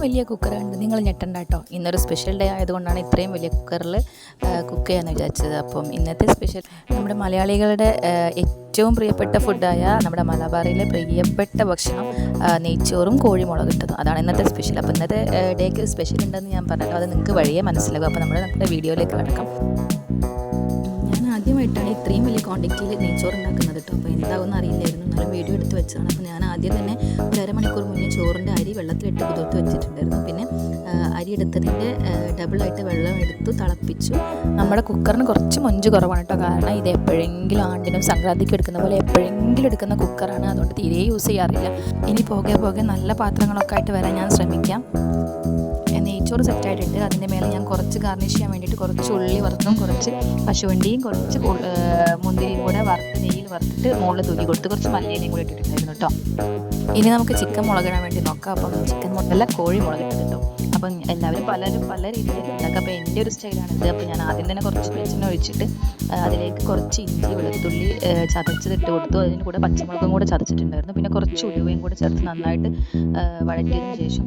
വലിയ കുക്കറുണ്ട്, നിങ്ങൾ ഞെട്ടണ്ട കേട്ടോ. ഇന്നൊരു സ്പെഷ്യൽ ഡേ ആയതുകൊണ്ടാണ് ഇത്രയും വലിയ കുക്കറിൽ കുക്ക് ചെയ്യാമെന്ന് വിചാരിച്ചത്. അപ്പം ഇന്നത്തെ സ്പെഷ്യൽ നമ്മുടെ മലയാളികളുടെ ഏറ്റവും പ്രിയപ്പെട്ട ഫുഡായ നമ്മുടെ മലബാറിലെ പ്രിയപ്പെട്ട ഭക്ഷണം നെയ്ച്ചോറും കോഴിമുളകിട്ടതും. അതാണ് ഇന്നത്തെ സ്പെഷ്യൽ. അപ്പോൾ ഇന്നത്തെ ഡേക്ക് സ്പെഷ്യൽ ഉണ്ടെന്ന് ഞാൻ പറഞ്ഞല്ലോ, അത് നിങ്ങൾക്ക് വഴിയേ മനസ്സിലാകും. അപ്പോൾ നമ്മുടെ വീഡിയോയിലേക്ക് കിടക്കാം. ഞാൻ ആദ്യമായിട്ടാണ് ഇത്രയും വലിയ ക്വാണ്ടിറ്റിയിൽ നെയ്ച്ചോറ് ഉണ്ടാക്കുന്നത് കേട്ടോ. അപ്പോൾ എന്താവുമെന്ന് അറിയില്ലായിരുന്നു, എന്നാലും വീഡിയോ എടുത്ത് വെച്ചതാണ്. അപ്പോൾ ഞാൻ ആദ്യം തന്നെ ഒരു അരമണിക്കൂർ മുന്നേ ചോറിൻ്റെ അരി വെള്ളത്തിലിട്ട് കുതിർത്ത് വെച്ചിട്ടുണ്ടായിരുന്നു. പിന്നെ അരി എടുത്തതിൻ്റെ ഡബിളായിട്ട് വെള്ളം എടുത്തു തിളപ്പിച്ചു. നമ്മുടെ കുക്കറിന് കുറച്ച് മൊഞ്ച് കുറവാണ് കേട്ടോ, കാരണം ഇത് എപ്പോഴെങ്കിലും ആണ്ടിനും സംക്രാന്തിക്കും എടുക്കുന്ന പോലെ എപ്പോഴെങ്കിലും എടുക്കുന്ന കുക്കറാണ്, അതുകൊണ്ട് തീരെ യൂസ് ചെയ്യാറില്ല. ഇനി പോകെ നല്ല പാത്രങ്ങളൊക്കെ ആയിട്ട് വരാൻ ഞാൻ ശ്രമിക്കാം. നെയ്ച്ചോറ് സെറ്റായിട്ടുണ്ട്. അതിൻ്റെ മേലെ ഞാൻ കുറച്ച് ഗാർണിഷ് ചെയ്യാൻ വേണ്ടിയിട്ട് കുറച്ച് ഉള്ളി വറുത്തും കുറച്ച് കശുവണ്ടിയും കുറച്ച് മുന്തിരിയും കൂടെ വറുത്ത് നെയ്യിൽ വറുത്തിട്ട് മുകളിൽ തൂക്കി കൊടുത്ത് കുറച്ച് മല്ലിയിലയും കൂടി ഇട്ടിട്ടുണ്ടായിരുന്നു കേട്ടോ. ഇനി നമുക്ക് ചിക്കൻ മുളകിടാൻ വേണ്ടി നോക്കാം. അപ്പം ചിക്കൻ മുളകല്ല, കോഴി മുളകിട്ട് കേട്ടോ. അപ്പം എല്ലാവരും പല രീതിയിൽ ഉണ്ടാക്കുക. അപ്പോൾ എൻ്റെ ഒരു സ്റ്റൈലാണിത്. അപ്പോൾ ഞാൻ ആദ്യം തന്നെ കുറച്ച് വെളിച്ചെണ്ണ ഒഴിച്ചിട്ട് അതിലേക്ക് കുറച്ച് ഇഞ്ചി വെളുത്തുള്ളി ചതച്ചതിട്ട് കൊടുത്തു. അതിന് കൂടെ പച്ചമുളകും കൂടെ ചതച്ചിട്ടുണ്ടായിരുന്നു. പിന്നെ കുറച്ച് ഉലുവയും കൂടെ ചേർത്ത് നന്നായിട്ട് വഴറ്റിയതിന് ശേഷം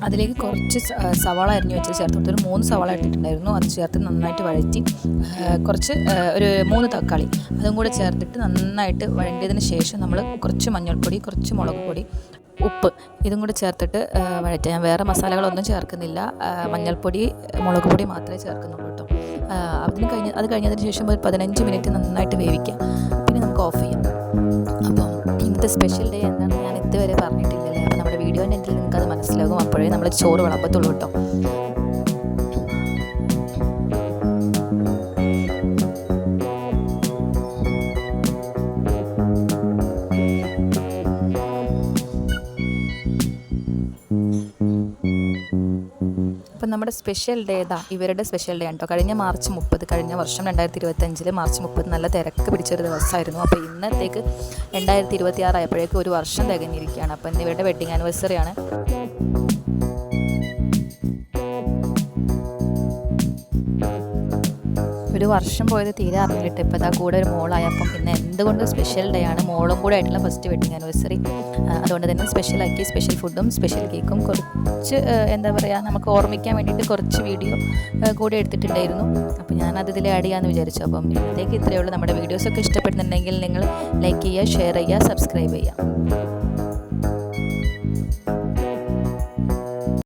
അതിലേക്ക് കുറച്ച് സവാള അരിഞ്ഞ് വെച്ച് ചേർത്ത് കൊടുത്തു. ഒരു 3 സവാള ഇട്ടിട്ടുണ്ടായിരുന്നു. അത് ചേർത്ത് നന്നായിട്ട് വഴറ്റി കുറച്ച് ഒരു 3 തക്കാളി അതും കൂടെ ചേർത്തിട്ട് നന്നായിട്ട് വഴറ്റിയതിന് ശേഷം നമ്മൾ കുറച്ച് മഞ്ഞൾപ്പൊടി, കുറച്ച് മുളക് പൊടി, ഉപ്പ് ഇതും കൂടി ചേർത്തിട്ട് വഴറ്റുക. ഞാൻ വേറെ മസാലകളൊന്നും ചേർക്കുന്നില്ല, മഞ്ഞൾപ്പൊടി മുളക് പൊടി മാത്രമേ ചേർക്കുന്നുള്ളൂ കേട്ടോ. അത് കഴിഞ്ഞതിന് ശേഷം ഒരു 15 മിനിറ്റ് നന്നായിട്ട് വേവിക്കാം. പിന്നെ നമുക്ക് ഓഫ് ചെയ്യാം. അപ്പം ഇന്നത്തെ സ്പെഷ്യൽ ഡേ എന്താണെന്ന് ഞാൻ ഇതുവരെ പറഞ്ഞിട്ടില്ലല്ലേ. അപ്പോൾ നമ്മുടെ വീഡിയോൻ്റെ എന്തെങ്കിലും നിങ്ങൾക്കത് മനസ്സിലാകും. അപ്പോഴേ നമ്മൾ ചോറ് വിളമ്പത്തുള്ളൂ കേട്ടോ. അപ്പം നമ്മുടെ സ്പെഷ്യൽ ഡേ ഇവരുടെ സ്പെഷ്യൽ ഡേ ആണ് കേട്ടോ. കഴിഞ്ഞ മാർച്ച് 30, കഴിഞ്ഞ വർഷം 2025 മാർച്ച് 30 നല്ല തിരക്ക് പിടിച്ചൊരു ദിവസമായിരുന്നു. അപ്പോൾ ഇന്നത്തേക്ക് 2026 ആയപ്പോഴേക്കും ഒരു വർഷം തികഞ്ഞിരിക്കുകയാണ്. അപ്പം ഇന്ന് ഇവരുടെ വെഡ്ഡിങ് ആനിവേഴ്സറിയാണ്. ഒരു വർഷം പോയത് തീരെ അറിഞ്ഞിട്ട് ഇപ്പോൾ കൂടെ ഒരു മോളായപ്പം പിന്നെ എന്തുകൊണ്ട് സ്പെഷ്യൽ ഡേ ആണ്, മോളും കൂടെ ആയിട്ടുള്ള ഫസ്റ്റ് വെഡ്ഡിങ് ആനിവേഴ്സറി. അതുകൊണ്ട് തന്നെ സ്പെഷ്യലാക്കി സ്പെഷ്യൽ ഫുഡും സ്പെഷ്യൽ കേക്കും കുറച്ച് എന്താ പറയുക നമുക്ക് ഓർമ്മിക്കാൻ വേണ്ടിയിട്ട് കുറച്ച് വീഡിയോ കൂടെ എടുത്തിട്ടുണ്ടായിരുന്നു. അപ്പോൾ ഞാനത് ഇതിൽ ആഡ് ചെയ്യാമെന്ന് വിചാരിച്ചു. അപ്പം ഇന്നത്തേക്ക് ഇത്രയേ ഉള്ളൂ. നമ്മുടെ വീഡിയോസൊക്കെ ഇഷ്ടപ്പെടുന്നുണ്ടെങ്കിൽ നിങ്ങൾ ലൈക്ക് ചെയ്യുക, ഷെയർ ചെയ്യുക, സബ്സ്ക്രൈബ് ചെയ്യുക.